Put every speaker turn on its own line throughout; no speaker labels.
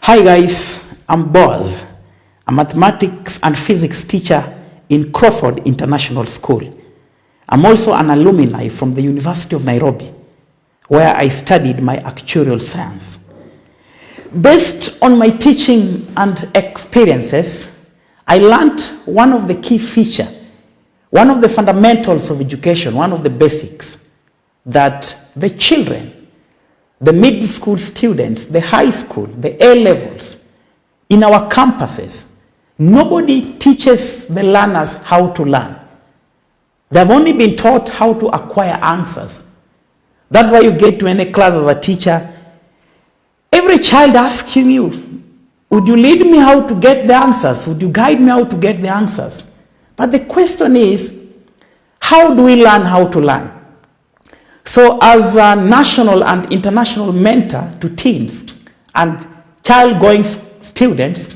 Hi guys, I'm Boaz, a mathematics and physics teacher in Crawford International School. I'm also an alumni from the University of Nairobi, where I studied my actuarial science. Based on my teaching and experiences, I learned one of the key features, one of the fundamentals of education, one of the basics, that the children, the middle school students, the high school, the A levels, in our campuses, nobody teaches the learners how to learn. They've only been taught how to acquire answers. That's why you get to any class as a teacher, every child asking you, would you lead me how to get the answers? Would you guide me how to get the answers? But the question is, how do we learn how to learn? So as a national and international mentor to teens and child-going students,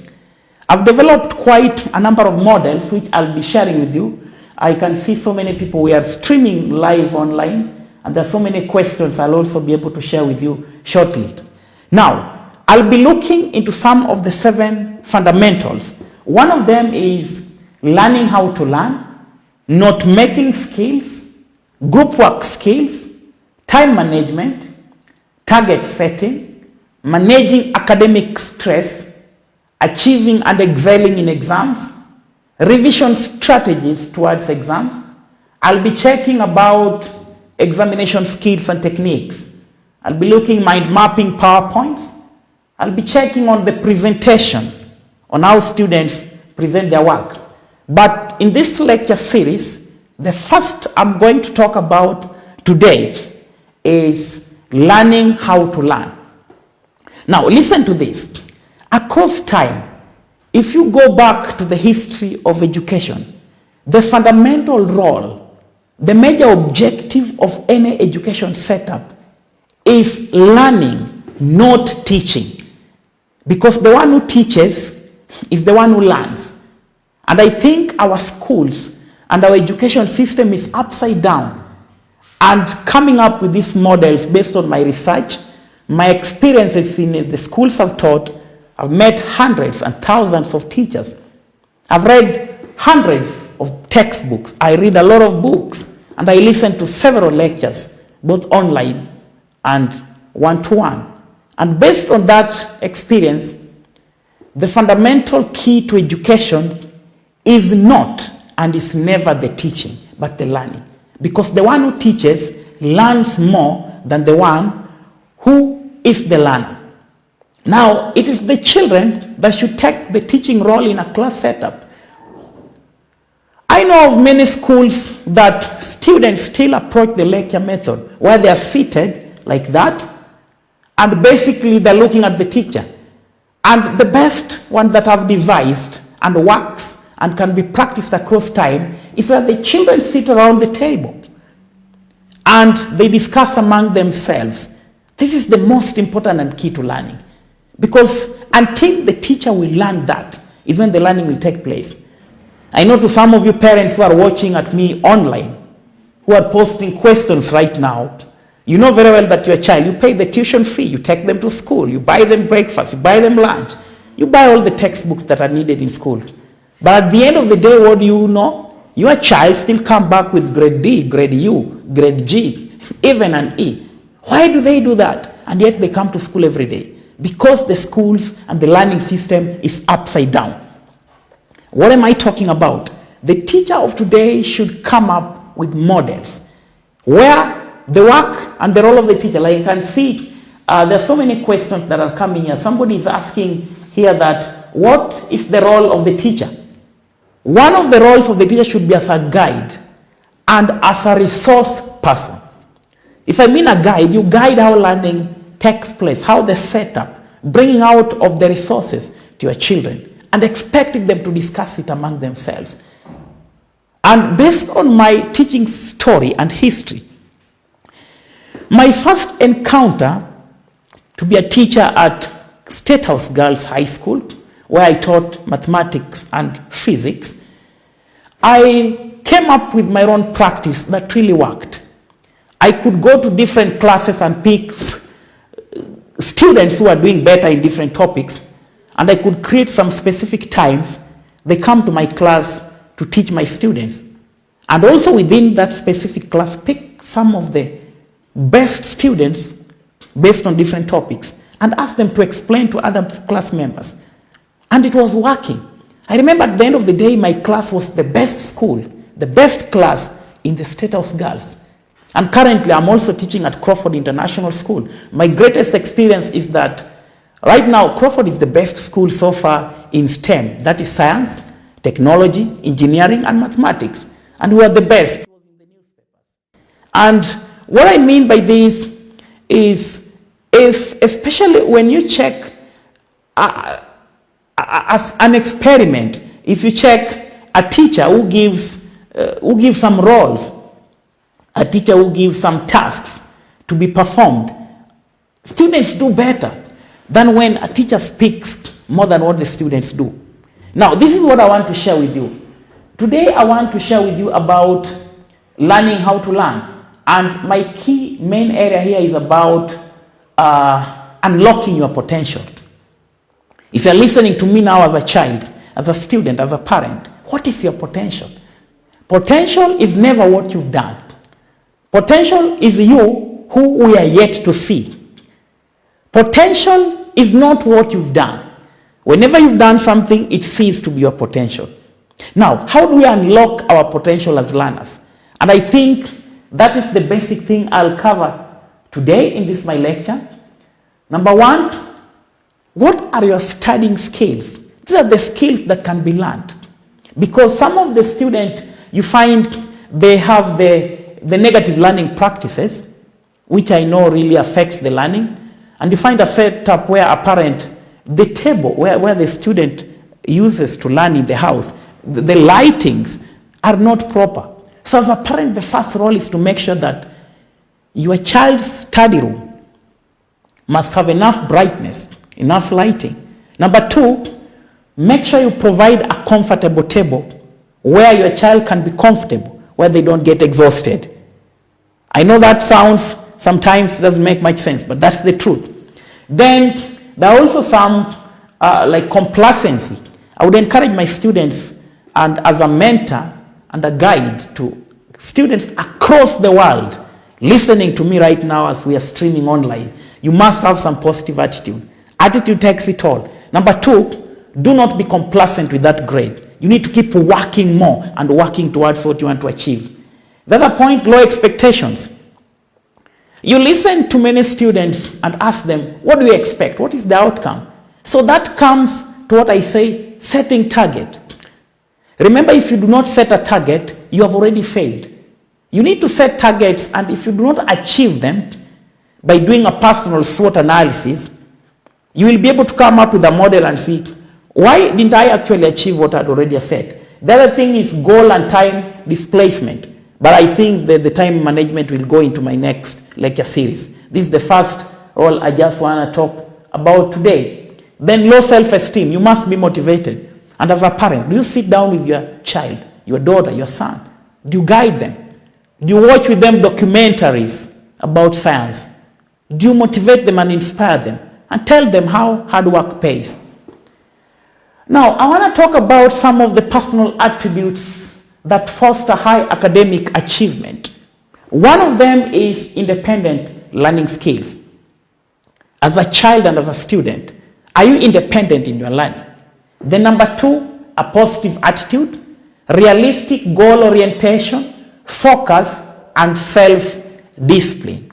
I've developed quite a number of models which I'll be sharing with you. I can see so many people, we are streaming live online, and there are so many questions I'll also be able to share with you shortly. Now, I'll be looking into some of the 7 fundamentals. One of them is learning how to learn, note-making skills, group work skills, time management, target setting, managing academic stress, achieving and excelling in exams, revision strategies towards exams. I'll be checking about examination skills and techniques. I'll be looking mind mapping PowerPoints. I'll be checking on the presentation, on how students present their work. But in this lecture series, the first I'm going to talk about today is learning how to learn. Now listen to this. Across time, if you go back to the history of education, the fundamental role, the major objective of any education setup is learning, not teaching. Because the one who teaches is the one who learns. And I think our schools and our education system is upside down. And coming up with these models based on my research, my experiences in the schools I've taught, I've met hundreds and thousands of teachers. I've read hundreds of textbooks. I read a lot of books. And I listen to several lectures, both online and one-to-one. And based on that experience, the fundamental key to education is not and is never the teaching, but the learning. Because the one who teaches learns more than the one who is the learner. Now, it is the children that should take the teaching role in a class setup. I know of many schools that students still approach the lecture method, where they are seated like that, and basically they're looking at the teacher. And the best one that I've devised and works and can be practiced across time is where the children sit around the table and they discuss among themselves. This is the most important and key to learning. Because until the teacher will learn that is when the learning will take place. I know to some of you parents who are watching at me online, who are posting questions right now, you know very well that your child, you pay the tuition fee, you take them to school, you buy them breakfast, you buy them lunch, you buy all the textbooks that are needed in school. But at the end of the day, what do you know? Your child still come back with grade D, grade U, grade G, even an E. Why do they do that? And yet they come to school every day. Because the schools and the learning system is upside down. What am I talking about? The teacher of today should come up with models where the work and the role of the teacher, like you can see, there are so many questions that are coming here. Somebody is asking here that, what is the role of the teacher? One of the roles of the teacher should be as a guide and as a resource person. If I mean a guide, you guide how learning takes place, how the setup, bringing out of the resources to your children and expecting them to discuss it among themselves. And based on my teaching story and history, my first encounter to be a teacher at State House Girls High School, where I taught mathematics and physics, I came up with my own practice that really worked. I could go to different classes and pick students who are doing better in different topics and I could create some specific times, they come to my class to teach my students. And also within that specific class, pick some of the best students based on different topics and ask them to explain to other class members. And it was working. I remember at the end of the day, my class was the best school, the best class in the State House Girls. And currently, I'm also teaching at Crawford International School. My greatest experience is that right now, Crawford is the best school so far in STEM. That is science, technology, engineering, and mathematics. And we are the best. And what I mean by this is, especially when you check as an experiment, if you check a teacher who gives some roles, a teacher who gives some tasks to be performed, students do better than when a teacher speaks more than what the students do. Now, this is what I want to share with you. Today, I want to share with you about learning how to learn. And my key main area here is about unlocking your potential. If you're listening to me now as a child, as a student, as a parent, what is your potential? Potential is never what you've done. Potential is you who we are yet to see. Potential is not what you've done. Whenever you've done something, it ceases to be your potential. Now, how do we unlock our potential as learners? And I think that is the basic thing I'll cover today in this my lecture. Number one, what are your studying skills? These are the skills that can be learned. Because some of the students, you find they have the negative learning practices, which I know really affects the learning. And you find a setup where a parent, the table where the student uses to learn in the house, the lightings are not proper. So as a parent, the first role is to make sure that your child's study room must have enough brightness, enough lighting. Number two, make sure you provide a comfortable table where your child can be comfortable, where they don't get exhausted. I know that sometimes doesn't make much sense, but that's the truth. Then there are also some like complacency. I would encourage my students, and as a mentor and a guide to students across the world listening to me right now as we are streaming online, you must have some positive attitude. Attitude takes it all. Number two, do not be complacent with that grade. You need to keep working more and working towards what you want to achieve. The other point, low expectations. You listen to many students and ask them, what do you expect? What is the outcome? So that comes to what I say, setting target. Remember, if you do not set a target, you have already failed. You need to set targets, and if you do not achieve them by doing a personal SWOT analysis, you will be able to come up with a model and see, why didn't I actually achieve what I'd already said? The other thing is goal and time displacement. But I think that the time management will go into my next lecture series. This is the first role I just want to talk about today. Then low self-esteem. You must be motivated. And as a parent, do you sit down with your child, your daughter, your son? Do you guide them? Do you watch with them documentaries about science? Do you motivate them and inspire them? And tell them how hard work pays? Now, I want to talk about some of the personal attributes that foster high academic achievement. One of them is independent learning skills. As a child and as a student, are you independent in your learning? Then number two, a positive attitude, realistic goal orientation, focus, and self-discipline.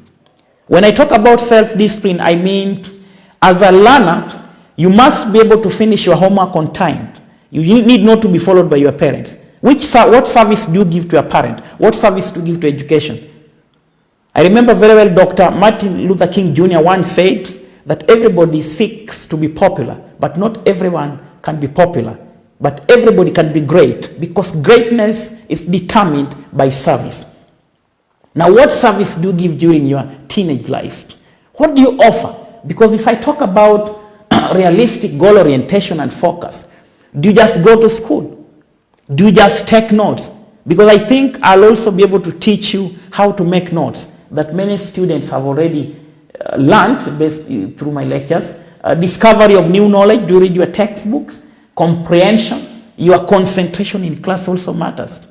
When I talk about self-discipline, I mean, as a learner, you must be able to finish your homework on time. You need not to be followed by your parents. What service do you give to a parent? What service do you give to education? I remember very well Dr. Martin Luther King Jr. once said that everybody seeks to be popular, but not everyone can be popular. But everybody can be great, because greatness is determined by service. Now, what service do you give during your teenage life? What do you offer? Because if I talk about realistic goal orientation and focus, do you just go to school? Do you just take notes? Because I think I'll also be able to teach you how to make notes that many students have already learned through my lectures. discovery of new knowledge. Do you read your textbooks? Comprehension, your concentration in class also matters.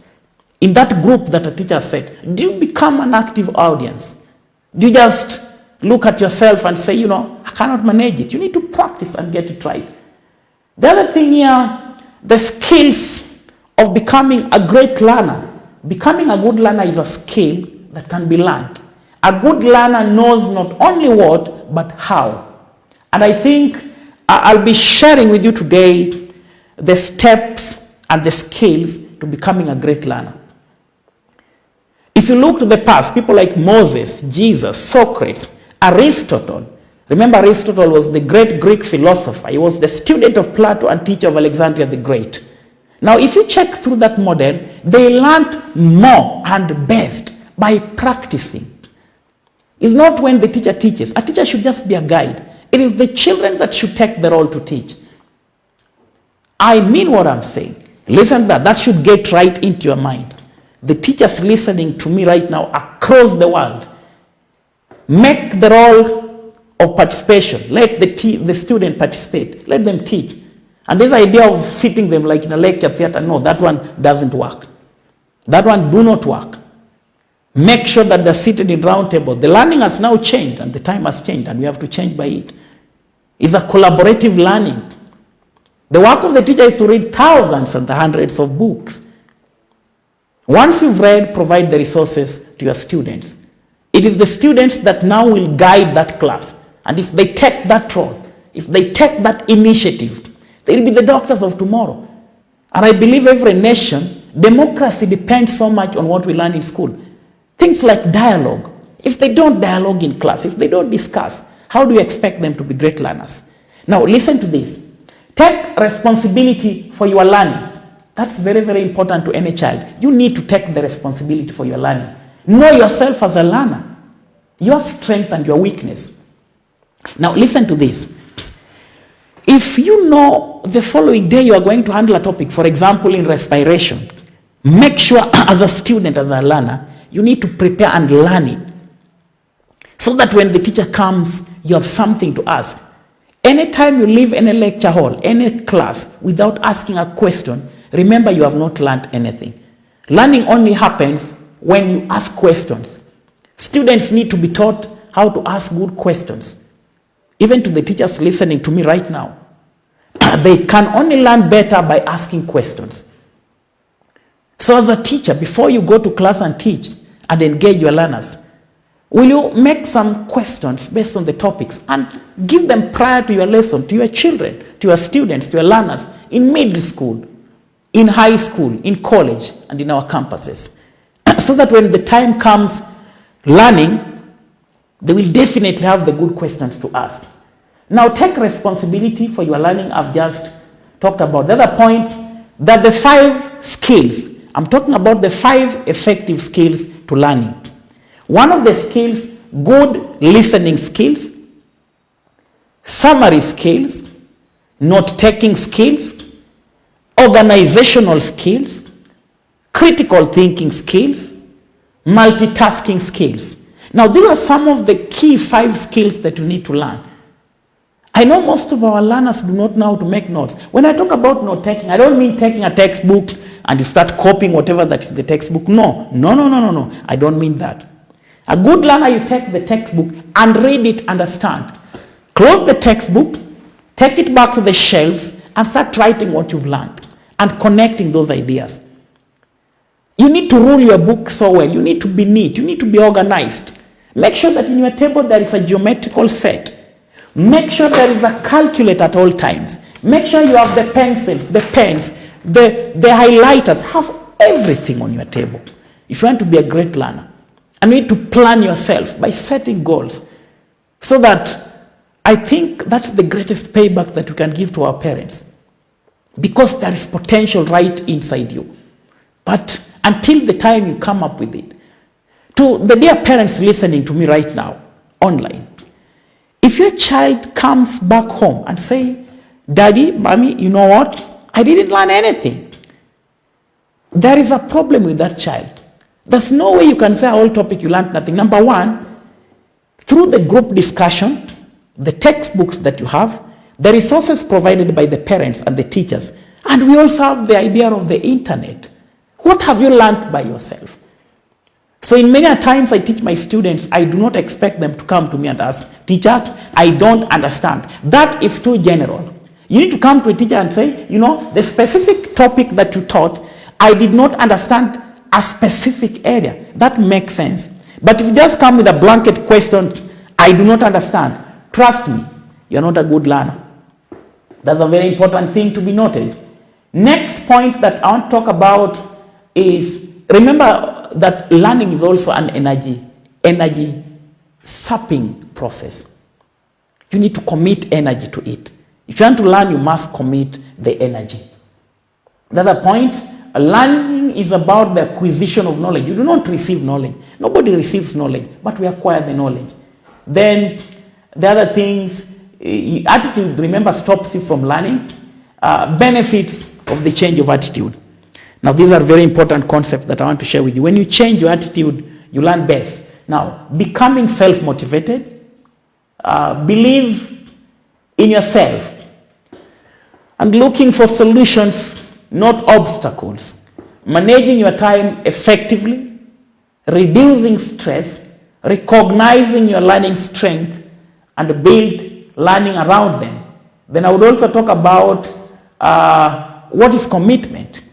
In that group that a teacher said, do you become an active audience? Do you just look at yourself and say, I cannot manage it? You need to practice and get it right. The other thing here, the skills of becoming a great learner. Becoming a good learner is a skill that can be learned. A good learner knows not only what, but how. And I think I'll be sharing with you today the steps and the skills to becoming a great learner. If you look to the past, people like Moses, Jesus, Socrates, Aristotle. Remember, Aristotle was the great Greek philosopher. He was the student of Plato and teacher of Alexander the Great. Now, if you check through that model, they learned more and best by practicing. It's not when the teacher teaches. A teacher should just be a guide. It is the children that should take the role to teach. I mean what I'm saying. Listen to that. That should get right into your mind. The teachers listening to me right now across the world, make the role of participation. Let the student participate. Let them teach. And this idea of sitting them like in a lecture theater, no, that one doesn't work. That one do not work. Make sure that they're seated in round table. The learning has now changed and the time has changed and we have to change by it. It's a collaborative learning. The work of the teacher is to read thousands and hundreds of books. Once you've read, provide the resources to your students. It is the students that now will guide that class. And if they take that role, if they take that initiative, they will be the doctors of tomorrow. And I believe every nation, democracy depends so much on what we learn in school. Things like dialogue. If they don't dialogue in class, if they don't discuss, how do you expect them to be great learners? Now listen to this. Take responsibility for your learning. That's very, very important to any child. You need to take the responsibility for your learning. Know yourself as a learner, your strength and your weakness. Now listen to this. If you know the following day you are going to handle a topic, for example in respiration, make sure as a student, as a learner, you need to prepare and learn it. So that when the teacher comes, you have something to ask. Anytime you leave any lecture hall, any class, without asking a question, remember you have not learned anything. Learning only happens when you ask questions. Students need to be taught how to ask good questions. Even to the teachers listening to me right now, they can only learn better by asking questions. So as a teacher, before you go to class and teach and engage your learners, will you make some questions based on the topics and give them prior to your lesson to your children, to your students, to your learners in middle school, in high school, in college, and in our campuses. So that when the time comes learning, they will definitely have the good questions to ask. Now take responsibility for your learning. I've just talked about the other point, that the 5 skills, I'm talking about the 5 effective skills to learning. One of the skills, good listening skills, summary skills, note-taking skills, organizational skills, critical thinking skills, multitasking skills. Now, these are some of the key 5 skills that you need to learn. I know most of our learners do not know how to make notes. When I talk about note-taking, I don't mean taking a textbook and you start copying whatever that is the textbook. No. I don't mean that. A good learner, you take the textbook and read it, understand. Close the textbook, take it back to the shelves, and start writing what you've learned and connecting those ideas. You need to rule your book so well. You need to be neat. You need to be organized. Make sure that in your table there is a geometrical set. Make sure there is a calculator at all times. Make sure you have the pencils, the pens, the highlighters. Have everything on your table if you want to be a great learner. And you need to plan yourself by setting goals. So that I think that's the greatest payback that we can give to our parents. Because there is potential right inside you. But until the time you come up with it. To the dear parents listening to me right now, online. If your child comes back home and say, Daddy, Mommy, you know what? I didn't learn anything. There is a problem with that child. There's no way you can say a whole topic you learned nothing. Number one, through the group discussion, the textbooks that you have, the resources provided by the parents and the teachers, and we also have the idea of the internet. What have you learned by yourself? So in many times I teach my students, I do not expect them to come to me and ask, teacher, I don't understand. That is too general. You need to come to a teacher and say, the specific topic that you taught, I did not understand a specific area. That makes sense. But if you just come with a blanket question, I do not understand, trust me, you're not a good learner. That's a very important thing to be noted. Next point that I want to talk about is, remember that learning is also an energy sapping process. You need to commit energy to it. If you want to learn, you must commit the energy. The other point, learning is about the acquisition of knowledge. You do not receive knowledge. Nobody receives knowledge, but we acquire the knowledge. Then the other things, attitude, remember, stops you from learning. Benefits of the change of attitude. Now, these are very important concepts that I want to share with you. When you change your attitude, you learn best. Now, becoming self-motivated, believe in yourself, and looking for solutions, not obstacles. Managing your time effectively, reducing stress, recognizing your learning strength, and build learning around them. Then I would also talk about what is commitment.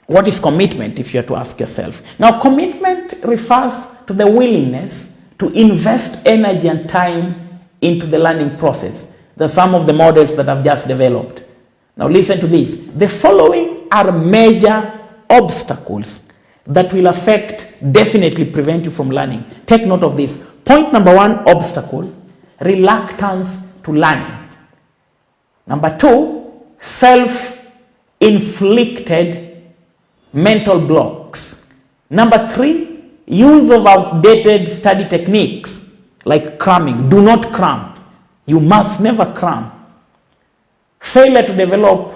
What is commitment, if you are to ask yourself? Now, commitment refers to the willingness to invest energy and time into the learning process. There are some of the models that I've just developed. Now, listen to this. The following are major obstacles that will definitely prevent you from learning. Take note of this. Point number 1, obstacle, reluctance to learning. Number 2, self-inflicted mental blocks. Number 3, use of outdated study techniques like cramming. Do not cram. You must never cram. Failure to develop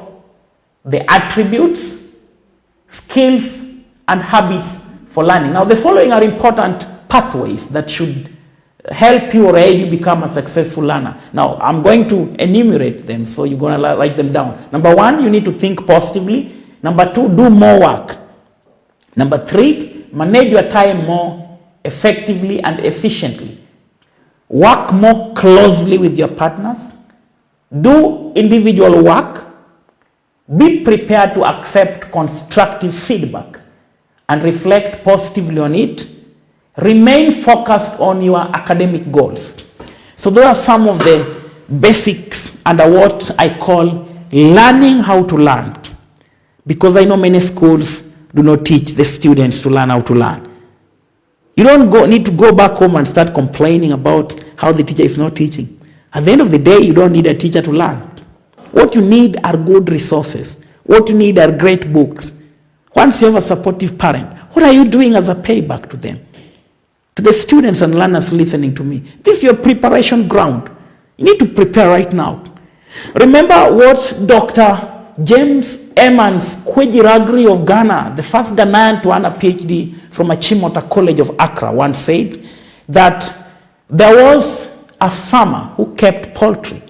the attributes, skills, and habits for learning. Now, the following are important pathways that should help you or aid you become a successful learner. Now, I'm going to enumerate them, so you're going to write them down. Number 1, you need to think positively. Number 2, do more work. Number 3, manage your time more effectively and efficiently. Work more closely with your partners. Do individual work. Be prepared to accept constructive feedback and reflect positively on it. Remain focused on your academic goals. So those are some of the basics under what I call learning how to learn. Because I know many schools do not teach the students to learn how to learn. You don't need to go back home and start complaining about how the teacher is not teaching. At the end of the day, you don't need a teacher to learn. What you need are good resources. What you need are great books. Once you have a supportive parent, what are you doing as a payback to them? To the students and learners listening to me, this is your preparation ground. You need to prepare right now. Remember what Dr. James Emmons Kwejiragri of Ghana, the first Ghanaian to earn a PhD from Achimota College of Accra, once said that there was a farmer who kept poultry.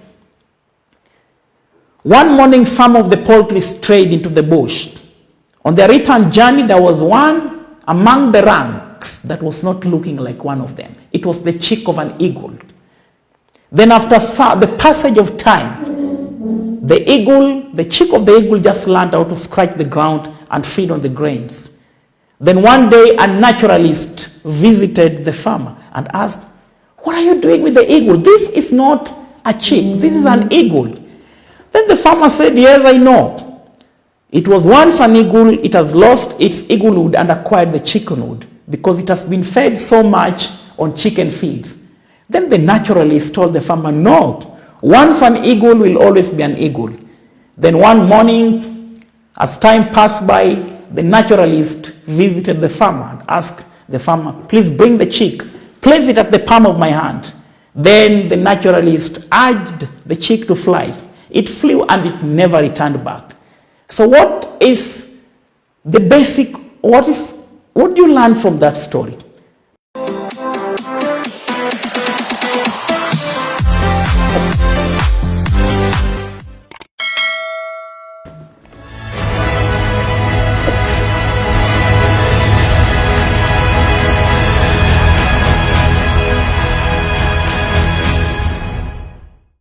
One morning, some of the poultry strayed into the bush. On their return journey, there was one among the ranks that was not looking like one of them. It was the chick of an eagle. Then after the passage of time, the chick of the eagle just learned how to scratch the ground and feed on the grains. Then one day, a naturalist visited the farmer and asked, "What are you doing with the eagle? This is not a chick, this is an eagle." Then the farmer said, "Yes, I know. It was once an eagle, it has lost its eaglehood and acquired the chickenhood because it has been fed so much on chicken feeds." Then the naturalist told the farmer, "No, once an eagle will always be an eagle." Then one morning, as time passed by, the naturalist visited the farmer and asked the farmer, "Please bring the chick, place it at the palm of my hand." Then the naturalist urged the chick to fly. It flew and it never returned back. So what is the basic, what do you learn from that story?